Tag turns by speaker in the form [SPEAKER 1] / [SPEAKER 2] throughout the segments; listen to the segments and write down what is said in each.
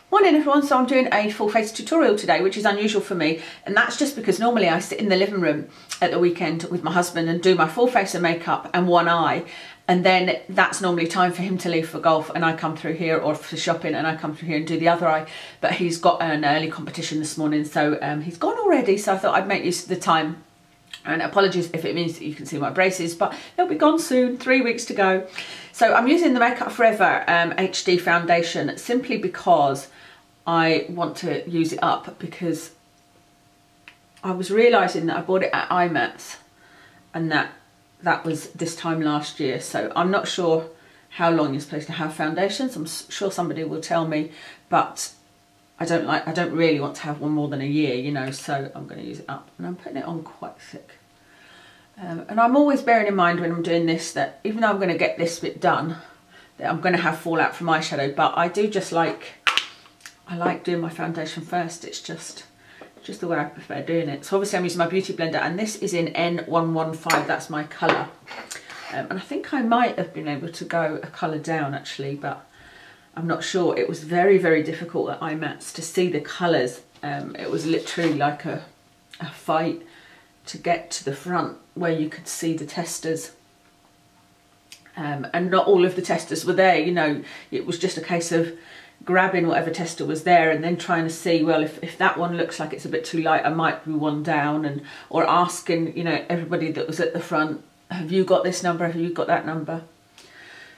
[SPEAKER 1] Morning everyone, so I'm doing a full face tutorial today, which is unusual for me, and that's just because normally I sit in the living room at the weekend with my husband and do my full face of makeup and one eye, and then that's normally time for him to leave for golf and I come through here, or for shopping and I come through here and do the other eye. But he's got an early competition this morning, so he's gone already, so I thought I'd make use of the time. And apologies if it means that you can see my braces, but they'll be gone soon, 3 weeks to go. So I'm using the Make Up Forever HD foundation simply because I want to use it up, because I was realising that I bought it at IMATS and that was this time last year. So I'm not sure how long you're supposed to have foundations. I'm sure somebody will tell me, but I don't really want to have one more than a year, you know, so I'm going to use it up. And I'm putting it on quite thick. And I'm always bearing in mind when I'm doing this that even though I'm going to get this bit done, that I'm going to have fallout from eyeshadow, but I do just I like doing my foundation first. It's just the way I prefer doing it. So obviously I'm using my beauty blender, and this is in N115, that's my colour. And I think I might have been able to go a colour down actually, but I'm not sure. It was very, very difficult at IMATS to see the colours. It was literally like a fight to get to the front where you could see the testers. And not all of the testers were there, you know. It was just a case of grabbing whatever tester was there and then trying to see, well, if that one looks like it's a bit too light, I might be one down, and or asking, you know, everybody that was at the front, have you got this number, have you got that number?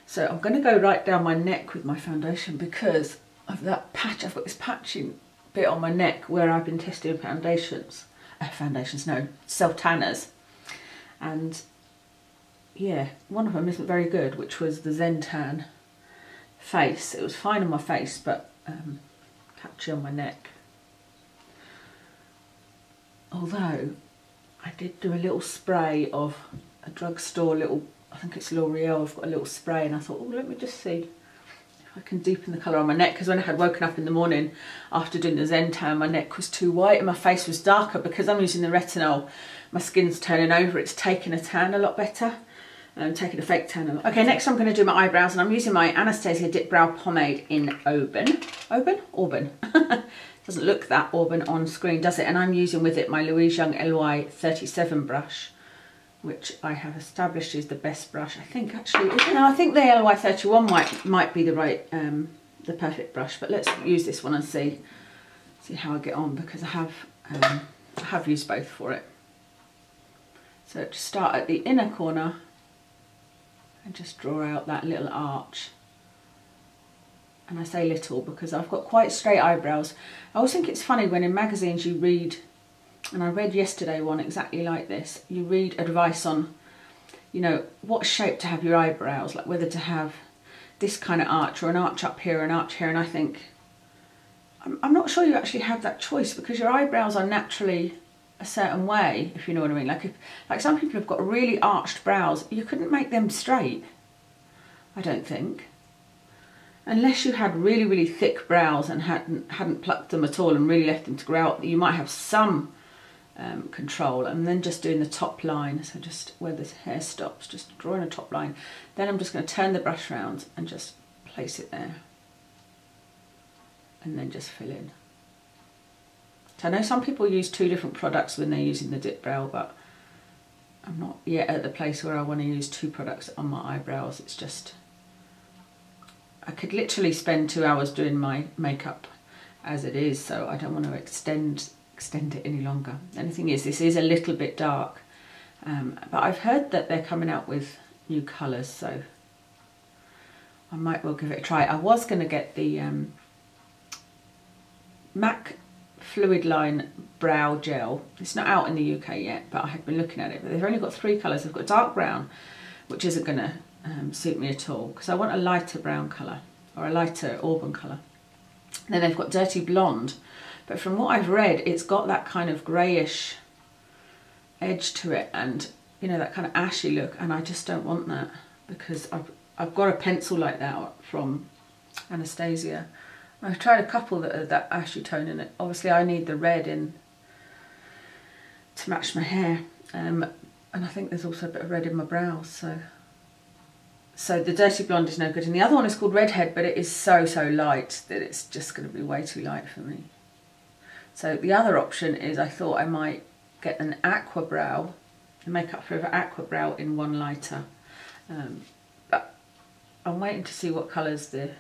[SPEAKER 1] So I'm going to go right down my neck with my foundation because of that patch. I've got this patching bit on my neck where I've been testing self-tanners, and yeah, one of them isn't very good, which was the Zen Tan face. It was fine on my face, but patchy on my neck. Although I did do a little spray of a drugstore little, I think it's L'Oreal, I've got a little spray, and I thought, oh, let me just see if I can deepen the colour on my neck, because when I had woken up in the morning after doing the Zen Tan, my neck was too white and my face was darker. Because I'm using the retinol, my skin's turning over, it's taking a tan a lot better. Taking a fake tan a lot. Okay, next I'm going to do my eyebrows, and I'm using my Anastasia Dip Brow Pomade in Auburn. Auburn. Doesn't look that Auburn on screen, does it? And I'm using with it my Louise Young LY37 brush, which I have established is the best brush, I think, actually. No, I think the LY31 might be the right, the perfect brush, but let's use this one and see how I get on, because I have used both for it. So to start at the inner corner and just draw out that little arch. And I say little because I've got quite straight eyebrows. I always think it's funny when in magazines you read, and I read yesterday one exactly like this, you read advice on, you know, what shape to have your eyebrows, like whether to have this kind of arch or an arch up here, an arch here, and I think, I'm not sure you actually have that choice, because your eyebrows are naturally a certain way, if you know what I mean. Like some people have got really arched brows, you couldn't make them straight, I don't think. Unless you had really, really thick brows and hadn't plucked them at all and really left them to grow out, you might have some control. And then just doing the top line, so just where the hair stops, just drawing a top line. Then I'm just going to turn the brush around and just place it there. And then just fill in. So I know some people use 2 different products when they're using the dip brow, but I'm not yet at the place where I want to use 2 products on my eyebrows. It's just, I could literally spend 2 hours doing my makeup as it is, so I don't want to extend it any longer. And the thing is, this is a little bit dark, but I've heard that they're coming out with new colours, so I might well give it a try. I was going to get the MAC Fluid Line Brow Gel. It's not out in the UK yet, but I had been looking at it. But they've only got 3 colours. They've got dark brown, which isn't going to suit me at all, because I want a lighter brown colour, or a lighter auburn colour. Then they've got Dirty Blonde, but from what I've read, it's got that kind of greyish edge to it, and you know, that kind of ashy look, and I just don't want that, because I've got a pencil like that from Anastasia. I've tried a couple that are that ashy tone in it. Obviously I need the red in to match my hair, and I think there's also a bit of red in my brows, so So the Dirty Blonde is no good. And the other one is called Redhead, but it is so light that it's just going to be way too light for me. So the other option is I thought I might get an Aqua Brow, the Makeup Forever Aqua Brow in one lighter. But I'm waiting to see what colours the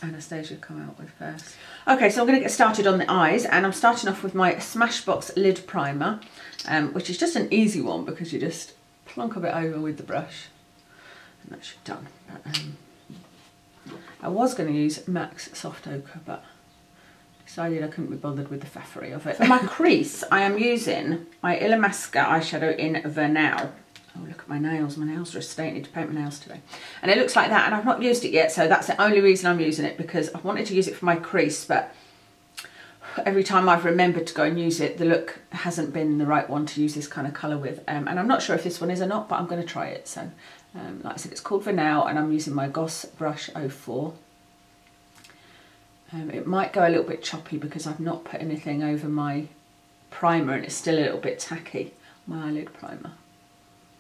[SPEAKER 1] Anastasia come out with first. Okay, so I'm going to get started on the eyes, and I'm starting off with my Smashbox Lid Primer, which is just an easy one because you just plonk a bit over with the brush. And that should be done. But, I was going to use MAC's Soft Ochre, but decided I couldn't be bothered with the faffery of it. For my crease, I am using my Illamasqua eyeshadow in Vernau. Oh, look at my nails. My nails are a state. I need to paint my nails today. And it looks like that, and I've not used it yet, so that's the only reason I'm using it, because I wanted to use it for my crease, but every time I've remembered to go and use it, the look hasn't been the right one to use this kind of colour with. And I'm not sure if this one is or not, but I'm going to try it. So, like I said, it's called Vernau, and I'm using my Goss Brush 04. It might go a little bit choppy because I've not put anything over my primer, and it's still a little bit tacky, my eyelid primer.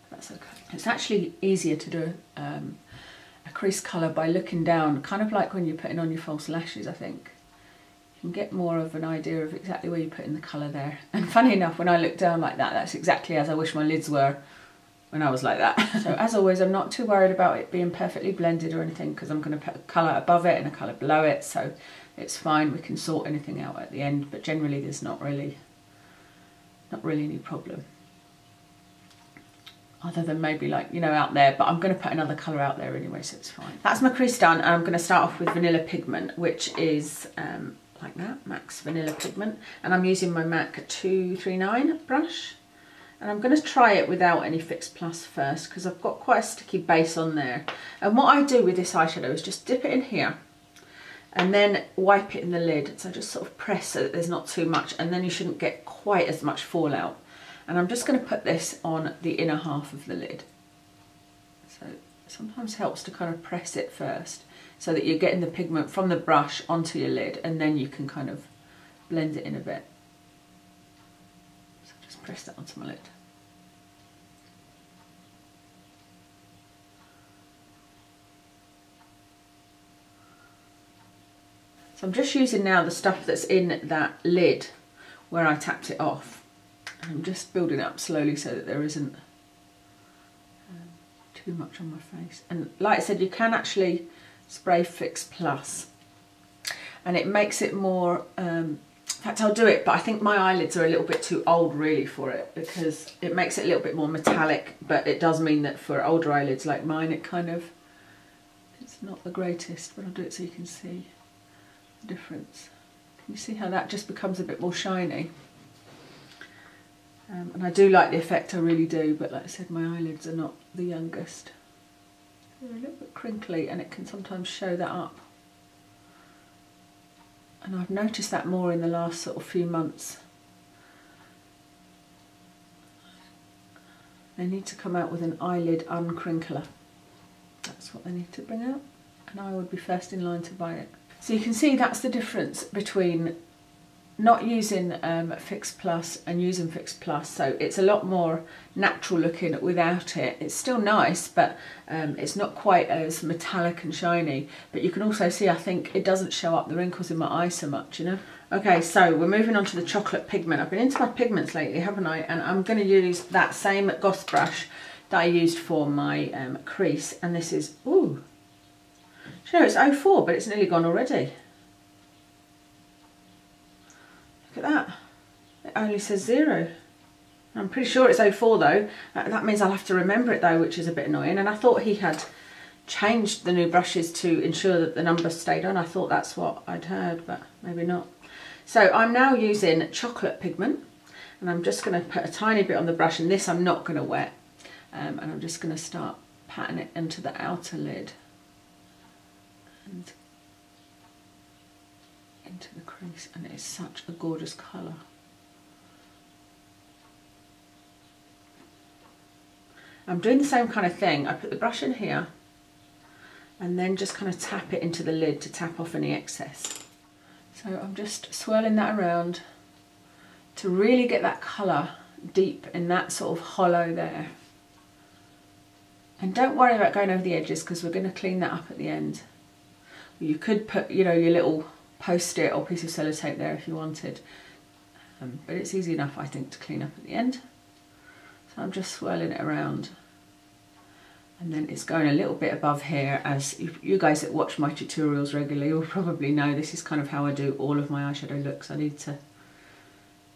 [SPEAKER 1] That's okay. It's actually easier to do a crease colour by looking down, kind of like when you're putting on your false lashes, I think. You can get more of an idea of exactly where you're putting the colour there. And funny enough, when I look down like that, that's exactly as I wish my lids were when I was like that. So as always, I'm not too worried about it being perfectly blended or anything, because I'm going to put a colour above it and a colour below it, so it's fine. We can sort anything out at the end, but generally there's not really any problem. Other than maybe, like, you know, out there, but I'm going to put another colour out there anyway, so it's fine. That's my crease done, and I'm going to start off with Vanilla Pigment, which is like that, MAC's Vanilla Pigment, and I'm using my MAC 239 brush, and I'm going to try it without any Fix Plus first, because I've got quite a sticky base on there. And what I do with this eyeshadow is just dip it in here, and then wipe it in the lid, so just sort of press so that there's not too much, and then you shouldn't get quite as much fallout. And I'm just going to put this on the inner half of the lid. So it sometimes helps to kind of press it first, so that you're getting the pigment from the brush onto your lid, and then you can kind of blend it in a bit. So just press that onto my lid. So I'm just using now the stuff that's in that lid where I tapped it off. I'm just building it up slowly so that there isn't too much on my face. And like I said, you can actually spray Fix Plus, and it makes it more, in fact I'll do it, but I think my eyelids are a little bit too old really for it, because it makes it a little bit more metallic, but it does mean that for older eyelids like mine, it's not the greatest, but I'll do it so you can see the difference. Can you see how that just becomes a bit more shiny? And I do like the effect, I really do, but like I said, my eyelids are not the youngest. They're a little bit crinkly, and it can sometimes show that up. And I've noticed that more in the last sort of few months. They need to come out with an eyelid uncrinkler. That's what they need to bring out, and I would be first in line to buy it. So you can see that's the difference between not using Fix Plus and using Fix Plus. So it's a lot more natural looking without it. It's still nice, but it's not quite as metallic and shiny. But you can also see, I think it doesn't show up the wrinkles in my eye so much, you know. Okay, so we're moving on to the chocolate pigment. I've been into my pigments lately, haven't I? And I'm going to use that same Goss brush that I used for my crease. And this is, ooh, you know, it's 04, but it's nearly gone already. Look at that, it only says 0. I'm pretty sure it's 04 though. That means I'll have to remember it though, which is a bit annoying. And I thought he had changed the new brushes to ensure that the number stayed on. I thought that's what I'd heard, but maybe not. So I'm now using chocolate pigment, and I'm just going to put a tiny bit on the brush, and this I'm not going to wet. And I'm just going to start patting it into the outer lid and into the crease, and it is such a gorgeous colour. I'm doing the same kind of thing. I put the brush in here and then just kind of tap it into the lid to tap off any excess. So I'm just swirling that around to really get that colour deep in that sort of hollow there. And don't worry about going over the edges because we're going to clean that up at the end. You could put, you know, your little post-it or piece of sellotape there if you wanted. But it's easy enough, I think, to clean up at the end. So I'm just swirling it around. And then it's going a little bit above here. As you guys that watch my tutorials regularly will probably know, this is kind of how I do all of my eyeshadow looks. I need to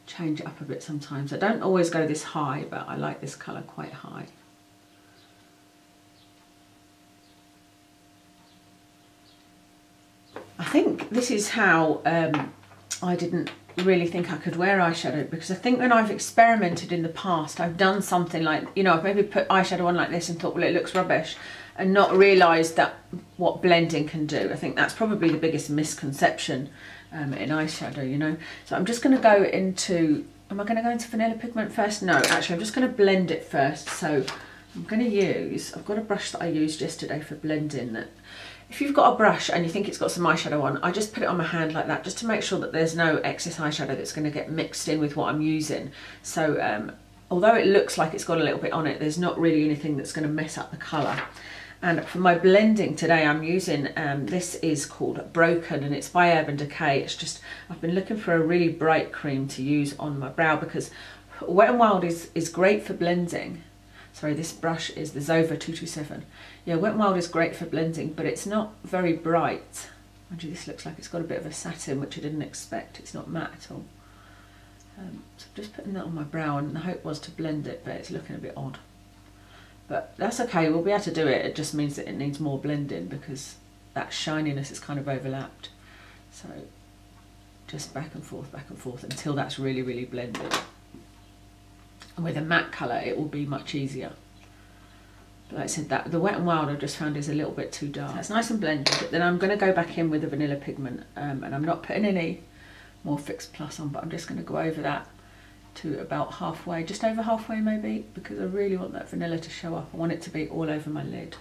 [SPEAKER 1] change it up a bit sometimes. I don't always go this high, but I like this colour quite high. I think this is how I didn't really think I could wear eyeshadow, because I think when I've experimented in the past, I've done something like, you know, I've maybe put eyeshadow on like this and thought, well, it looks rubbish, and not realised that what blending can do. I think that's probably the biggest misconception in eyeshadow, you know. So I'm just going to go into, am I going to go into vanilla pigment first? No, actually I'm just going to blend it first. So I'm going to use, I've got a brush that I used yesterday for blending that, if you've got a brush and you think it's got some eyeshadow on, I just put it on my hand like that, just to make sure that there's no excess eyeshadow that's going to get mixed in with what I'm using. So although it looks like it's got a little bit on it, there's not really anything that's going to mess up the colour. And for my blending today, I'm using, this is called Broken, and it's by Urban Decay. It's just, I've been looking for a really bright cream to use on my brow, because Wet n Wild is great for blending. Sorry, this brush is the Zova 227. Yeah, Wet n Wild is great for blending, but it's not very bright. Mind you, this looks like it's got a bit of a satin, which I didn't expect. It's not matte at all. So I'm just putting that on my brow, and the hope was to blend it, but it's looking a bit odd. But that's okay, we'll be able to do it. It just means that it needs more blending because that shininess is kind of overlapped. So just back and forth until that's really, really blended. And with a matte colour, it will be much easier. But like I said, that the Wet n Wild I just found is a little bit too dark. So it's nice and blended, but then I'm going to go back in with the vanilla pigment, and I'm not putting any more Fix Plus on, but I'm just going to go over that to about halfway, just over halfway maybe, because I really want that vanilla to show up. I want it to be all over my lid.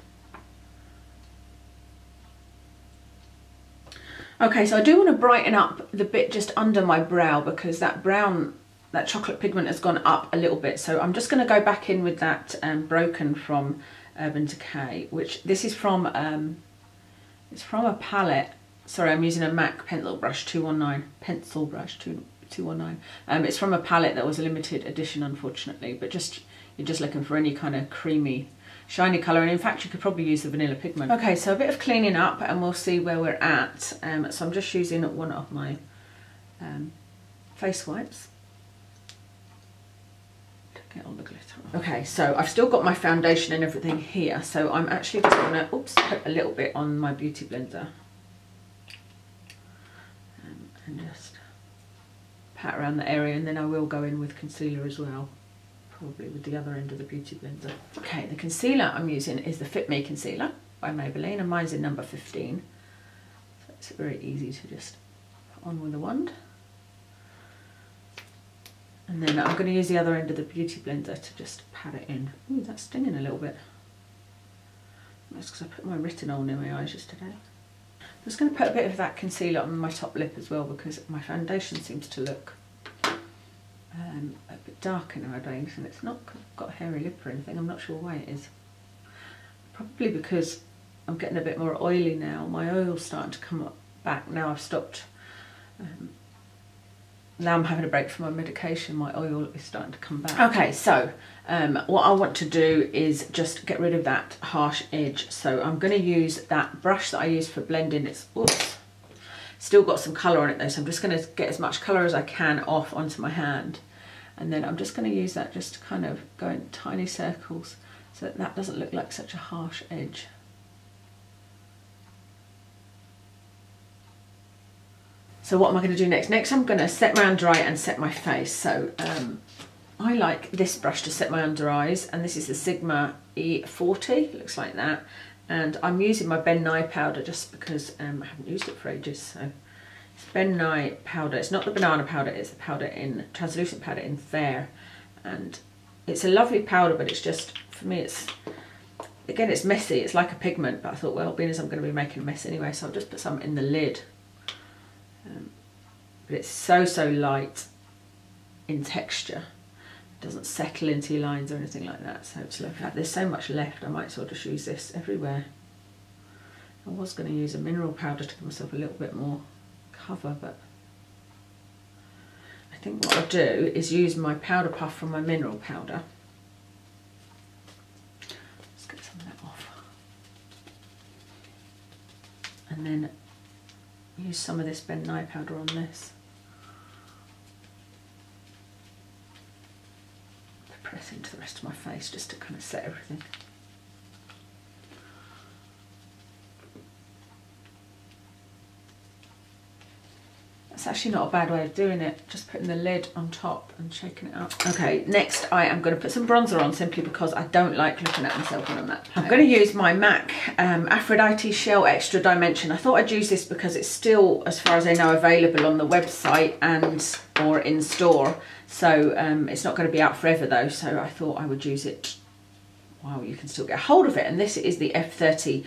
[SPEAKER 1] Okay, so I do want to brighten up the bit just under my brow, because that brown, that chocolate pigment has gone up a little bit. So I'm just going to go back in with that Broken from Urban Decay, which this is from, it's from a palette. Sorry, I'm using a MAC pencil brush 219, pencil brush 219. It's from a palette that was a limited edition, unfortunately, but just, you're just looking for any kind of creamy, shiny colour, and in fact you could probably use the vanilla pigment. Okay, so a bit of cleaning up and we'll see where we're at. So I'm just using one of my face wipes. Get all the glitter off. Okay, so I've still got my foundation and everything here, so I'm actually just gonna, oops, put a little bit on my beauty blender and just pat around the area, and then I will go in with concealer as well, probably with the other end of the beauty blender. Okay, the concealer I'm using is the Fit Me concealer by Maybelline, and mine's in number 15, so it's very easy to just put on with a wand. And then I'm going to use the other end of the beauty blender to just pat it in. Ooh, that's stinging a little bit. That's because I put my retinol in my eyes yesterday. I'm just going to put a bit of that concealer on my top lip as well, because my foundation seems to look a bit darker nowadays, and it's not because I've got a hairy lip or anything. I'm not sure why it is. Probably because I'm getting a bit more oily now. My oil's starting to come up back now. I've stopped. Now I'm having a break from my medication, my oil is starting to come back. Okay, so what I want to do is just get rid of that harsh edge. So I'm going to use that brush that I use for blending. It's, oops, still got some colour on it though, so I'm just going to get as much colour as I can off onto my hand. And then I'm just going to use that just to kind of go in tiny circles so that that doesn't look like such a harsh edge. So what am I going to do next? Next I'm going to set my under eye and set my face. So I like this brush to set my under eyes, and this is the Sigma E40, it looks like that. And I'm using my Ben Nye powder just because I haven't used it for ages. So it's Ben Nye powder, it's not the banana powder, it's the powder in, translucent powder in Fair. And it's a lovely powder, but it's just, for me it's, again it's messy, it's like a pigment, but I thought, well, being as I'm going to be making a mess anyway, so I'll just put some in the lid. But it's so light in texture. doesn't settle into your lines or anything like that. So it's like that. There's so much left, I might as well just use this everywhere. I was going to use a mineral powder to give myself a little bit more cover, but I think what I'll do is use my powder puff from my mineral powder. Let's get some of that off. And then use some of this Vernau powder on this. To press into the rest of my face just to kind of set everything. It's actually not a bad way of doing it, just putting the lid on top and shaking it up. Okay, next I am going to put some bronzer on simply because I don't like looking at myself on a matte palette. I'm going to use my MAC Aphrodite Shell Extra Dimension. I thought I'd use this because it's still, as far as I know, available on the website and or in store. So it's not going to be out forever though, so I thought I would use it while you can still get a hold of it. And this is the F30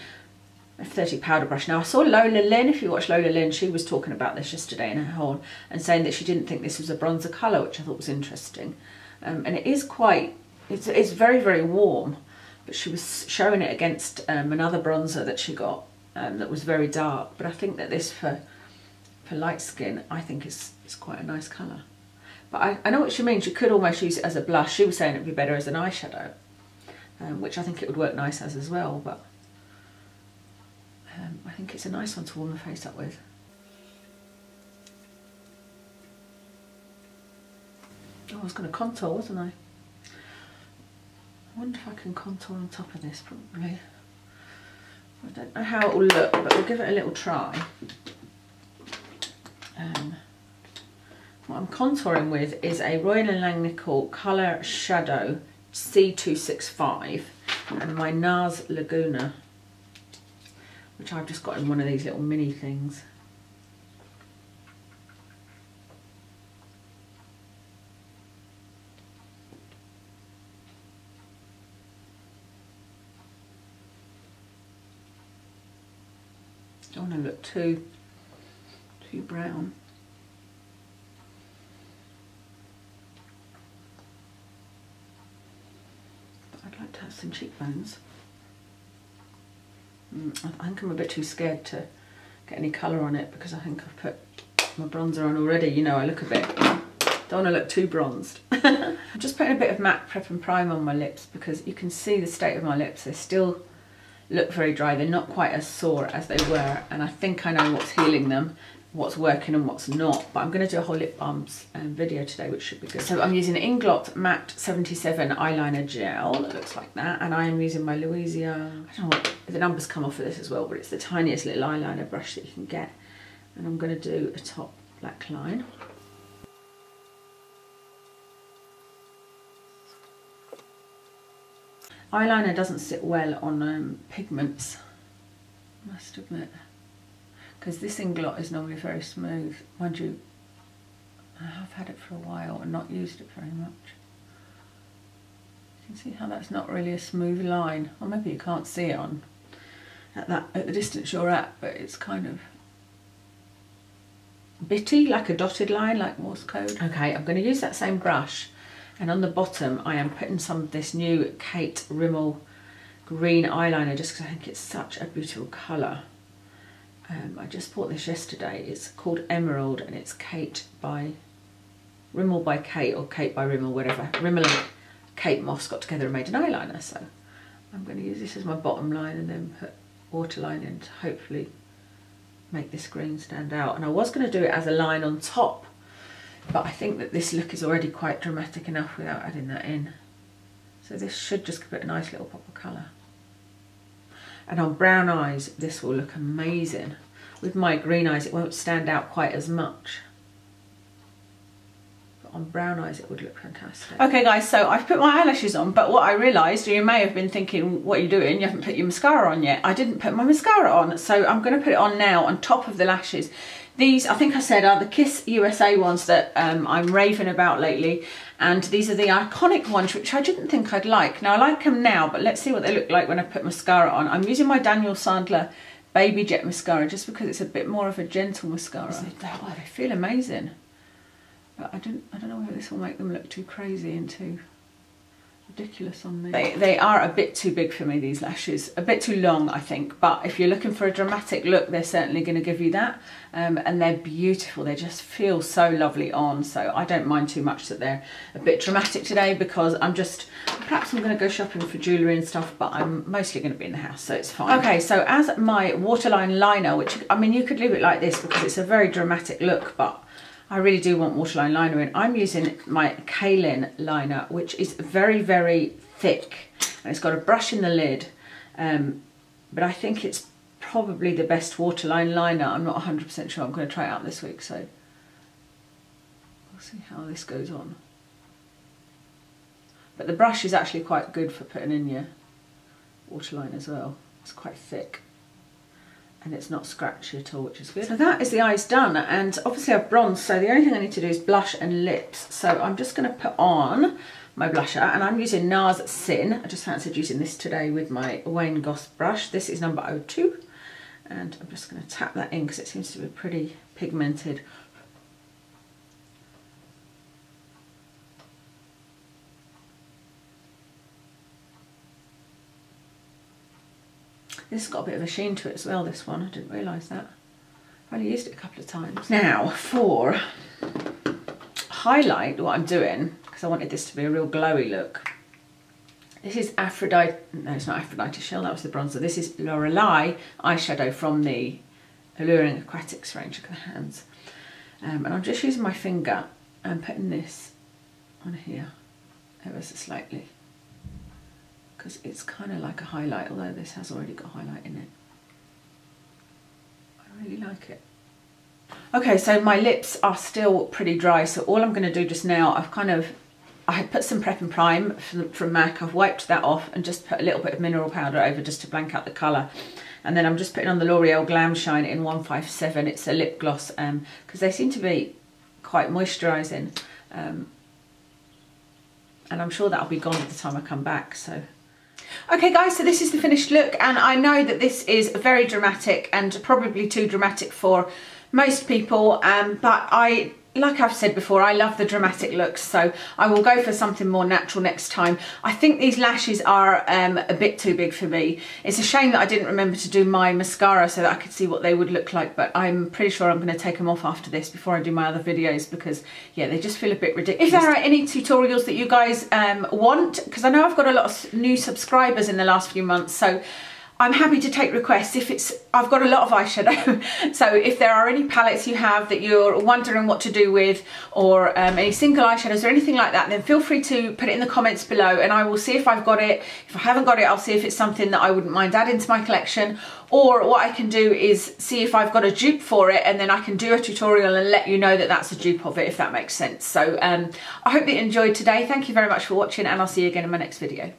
[SPEAKER 1] powder brush. Now I saw Lola Lynn, if you watch Lola Lynn, she was talking about this yesterday in her haul and saying that she didn't think this was a bronzer colour, which I thought was interesting. And it is quite, it's very, very warm, but she was showing it against another bronzer that she got that was very dark. But I think that this for light skin, I think is quite a nice colour. But I know what she means, you could almost use it as a blush. She was saying it would be better as an eyeshadow, which I think it would work nice as well, but I think it's a nice one to warm the face up with. Oh, I was going to contour, wasn't I? I wonder if I can contour on top of this, probably. I don't know how it will look, but we'll give it a little try. What I'm contouring with is a Royal & Langnickel Colour Shadow C265 and my Nars Laguna, which I've just got in one of these little mini things. Don't want to look too brown. But I'd like to have some cheekbones. I think I'm a bit too scared to get any colour on it because I think I've put my bronzer on already. You know, I look a bit, don't want to look too bronzed. I'm just putting a bit of MAC Prep and Prime on my lips because you can see the state of my lips. They still look very dry. They're not quite as sore as they were, and I think I know what's healing them, what's working and what's not. But I'm going to do a whole lip balms video today, which should be good. So I'm using Inglot Matte 77 eyeliner gel that looks like that, and I am using my Louisia, I don't know what the numbers come off of this as well, but it's the tiniest little eyeliner brush that you can get, and I'm going to do a top black line. Eyeliner doesn't sit well on pigments, I must admit, because this Inglot is normally very smooth. Mind you, I have had it for a while and not used it very much. You can see how that's not really a smooth line, or maybe you can't see it on at the distance you're at, but it's kind of bitty, like a dotted line, like Morse code. Okay, I'm going to use that same brush, and on the bottom I am putting some of this new Kate Rimmel green eyeliner just because I think it's such a beautiful colour. I just bought this yesterday. It's called Emerald and it's Kate by Rimmel by Kate, or Kate by Rimmel, whatever. Rimmel and Kate Moss got together and made an eyeliner, so I'm going to use this as my bottom line and then put waterline in to hopefully make this green stand out. And I was going to do it as a line on top, but I think that this look is already quite dramatic enough without adding that in. So this should just give it a nice little pop of colour. And on brown eyes, this will look amazing. With my green eyes, it won't stand out quite as much. But on brown eyes, it would look fantastic. Okay guys, so I've put my eyelashes on, but what I realised, you may have been thinking, what are you doing? You haven't put your mascara on yet. I didn't put my mascara on, so I'm going to put it on now on top of the lashes. These, I think I said, are the Kiss USA ones that I'm raving about lately. And these are the iconic ones, which I didn't think I'd like. Now, I like them now, but let's see what they look like when I put mascara on. I'm using my Daniel Sandler Baby Jet Mascara just because it's a bit more of a gentle mascara. They feel amazing. But I don't know whether this will make them look too crazy and too ridiculous on me. They are a bit too big for me, these lashes. A bit too long, I think. But if you're looking for a dramatic look, they're certainly going to give you that. And they're beautiful. They just feel so lovely on. So I don't mind too much that they're a bit dramatic today, because perhaps I'm going to go shopping for jewellery and stuff, but I'm mostly going to be in the house, so it's fine. Okay, so as my waterline liner, which, I mean, you could leave it like this because it's a very dramatic look, but I really do want waterline liner in. I'm using my Kaolin liner, which is very, very thick, and it's got a brush in the lid, but I think it's probably the best waterline liner. I'm not 100% sure. I'm going to try it out this week, so we'll see how this goes on. But the brush is actually quite good for putting in your waterline as well. It's quite thick. And it's not scratchy at all, which is good. So that is the eyes done, and obviously I've bronzed, so the only thing I need to do is blush and lips. So I'm just going to put on my blusher, and I'm using Nars Sin. I just fancied using this today with my Wayne Goss brush. This is number 02, and I'm just going to tap that in because it seems to be pretty pigmented. This has got a bit of a sheen to it as well, this one. I didn't realise that. I've only used it a couple of times. Now, for highlight, what I'm doing, because I wanted this to be a real glowy look. This is Aphrodite, no, it's not Aphrodite Shell, that was the bronzer. This is Lorelei eyeshadow from the Alluring Aquatics range. Look at the hands. And I'm just using my finger and putting this on here, ever so slightly, because it's kind of like a highlight, although this has already got highlight in it. I really like it. Okay, so my lips are still pretty dry, so all I'm going to do just now, I had put some Prep and Prime from MAC. I've wiped that off and just put a little bit of mineral powder over just to blank out the colour. And then I'm just putting on the L'Oreal Glam Shine in 157. It's a lip gloss, because they seem to be quite moisturising. And I'm sure that'll be gone by the time I come back, so. Okay guys, so this is the finished look, and I know that this is very dramatic and probably too dramatic for most people, but like I've said before, I love the dramatic looks, so I will go for something more natural next time. I think these lashes are a bit too big for me. It's a shame that I didn't remember to do my mascara so that I could see what they would look like, but I'm pretty sure I'm going to take them off after this before I do my other videos, because yeah, they just feel a bit ridiculous. If there are any tutorials that you guys want, because I know I've got a lot of new subscribers in the last few months, so I'm happy to take requests. I've got a lot of eyeshadow, so if there are any palettes you have that you're wondering what to do with, or any single eyeshadows or anything like that, then feel free to put it in the comments below, and I will see if I've got it. If I haven't got it, I'll see if it's something that I wouldn't mind adding to my collection, or what I can do is see if I've got a dupe for it, and then I can do a tutorial and let you know that that's a dupe of it, if that makes sense. So I hope that you enjoyed today. Thank you very much for watching, and I'll see you again in my next video.